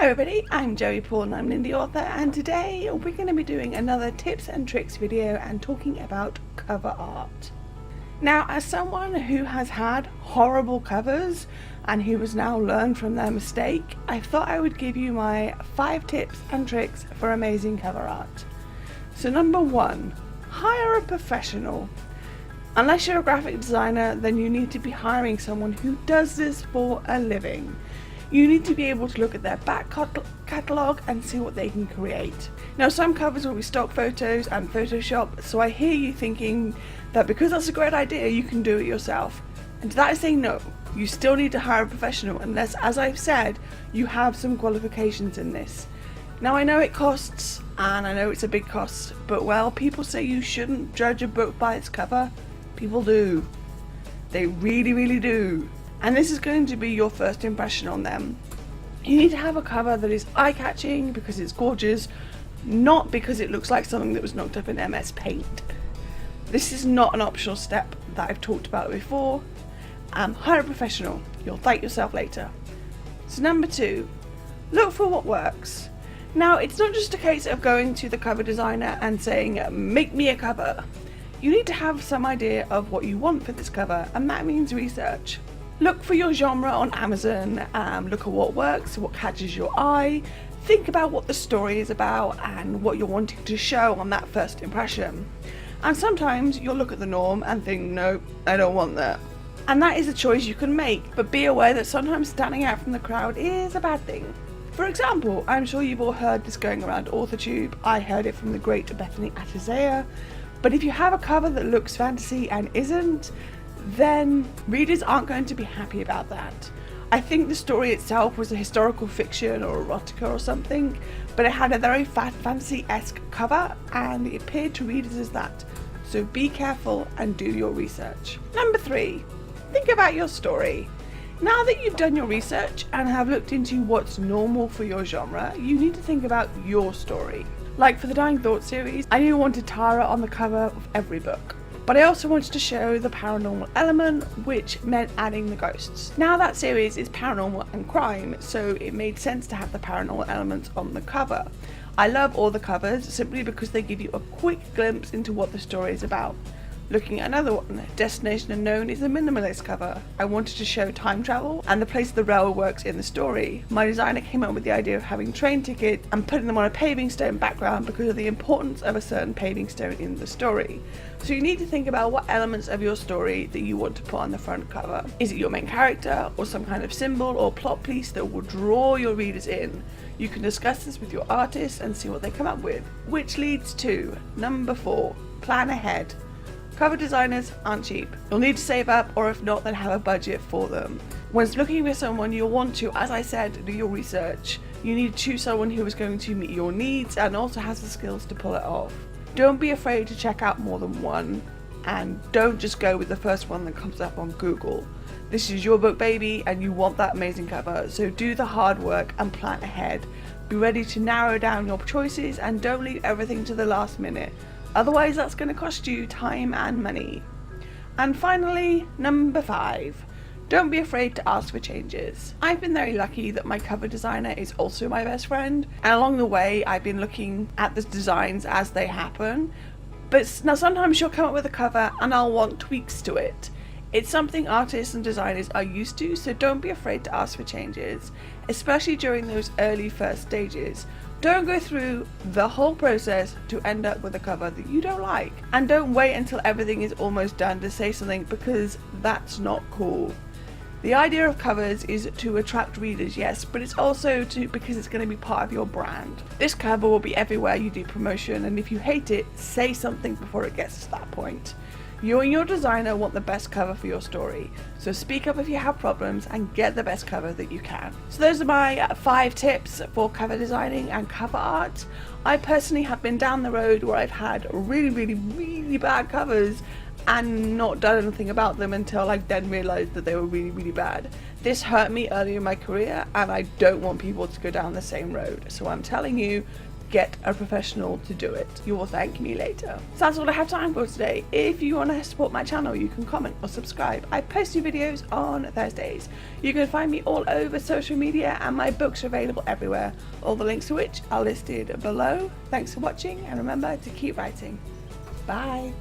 Hi everybody, I'm Joey Paul and I'm an indie author, and today we're going to be doing another tips and tricks video and talking about cover art. Now, as someone who has had horrible covers and who has now learned from their mistake, I thought I would give you my 5 tips and tricks for amazing cover art. So number 1, hire a professional. Unless you're a graphic designer, then you need to be hiring someone who does this for a living. You need to be able to look at their back catalogue and see what they can create. Now, some covers will be stock photos and Photoshop, so I hear you thinking that because that's a great idea, you can do it yourself. And to that I say no, you still need to hire a professional unless, as I've said, you have some qualifications in this. Now, I know it costs, and I know it's a big cost, but well, people say you shouldn't judge a book by its cover. People do. They really do. And this is going to be your first impression on them. You need to have a cover that is eye-catching because it's gorgeous, not because it looks like something that was knocked up in MS Paint. This is not an optional step that I've talked about before. Hire a professional. You'll thank yourself later. So number 2, look for what works. Now, it's not just a case of going to the cover designer and saying, make me a cover. You need to have some idea of what you want for this cover, and that means research. Look for your genre on Amazon, look at what works, what catches your eye, think about what the story is about and what you're wanting to show on that first impression. And sometimes you'll look at the norm and think, no, I don't want that. And that is a choice you can make, but be aware that sometimes standing out from the crowd is a bad thing. For example, I'm sure you've all heard this going around Authortube. I heard it from the great Bethany Atazea. But if you have a cover that looks fantasy and isn't, then readers aren't going to be happy about that. I think the story itself was a historical fiction or erotica or something, but it had a very fantasy-esque cover and it appeared to readers as that. So be careful and do your research. Number 3, think about your story. Now that you've done your research and have looked into what's normal for your genre, you need to think about your story. Like for the Dying Thought series, I knew I wanted Tara on the cover of every book. But I also wanted to show the paranormal element, which meant adding the ghosts. Now that series is paranormal and crime, so it made sense to have the paranormal elements on the cover. I love all the covers simply because they give you a quick glimpse into what the story is about. Looking at another one, Destination Unknown is a minimalist cover. I wanted to show time travel and the place the railway works in the story. My designer came up with the idea of having train tickets and putting them on a paving stone background because of the importance of a certain paving stone in the story. So you need to think about what elements of your story that you want to put on the front cover. Is it your main character or some kind of symbol or plot piece that will draw your readers in? You can discuss this with your artists and see what they come up with. Which leads to number 4, plan ahead. Cover designers aren't cheap. You'll need to save up, or if not, then have a budget for them. When looking for someone, you'll want to, as I said, do your research. You need to choose someone who is going to meet your needs and also has the skills to pull it off. Don't be afraid to check out more than one, and don't just go with the first one that comes up on Google. This is your book, baby, and you want that amazing cover, so do the hard work and plan ahead. Be ready to narrow down your choices and don't leave everything to the last minute. Otherwise, that's going to cost you time and money. And finally, number 5, don't be afraid to ask for changes. I've been very lucky that my cover designer is also my best friend, and along the way I've been looking at the designs as they happen, but now sometimes she'll come up with a cover and I'll want tweaks to it. It's something artists and designers are used to, so don't be afraid to ask for changes, especially during those early first stages. Don't go through the whole process to end up with a cover that you don't like. And don't wait until everything is almost done to say something, because that's not cool. The idea of covers is to attract readers, yes, but it's also because it's going to be part of your brand. This cover will be everywhere you do promotion, and if you hate it, say something before it gets to that point. You and your designer want the best cover for your story, so speak up if you have problems and get the best cover that you can. So those are my 5 tips for cover designing and cover art. I personally have been down the road where I've had really bad covers and not done anything about them until I then realised that they were really bad. This hurt me early in my career and I don't want people to go down the same road. So I'm telling you, get a professional to do it. You will thank me later. So that's all I have time for today. If you want to support my channel, you can comment or subscribe. I post new videos on Thursdays. You can find me all over social media, and my books are available everywhere, all the links to which are listed below. Thanks for watching, and remember to keep writing. Bye.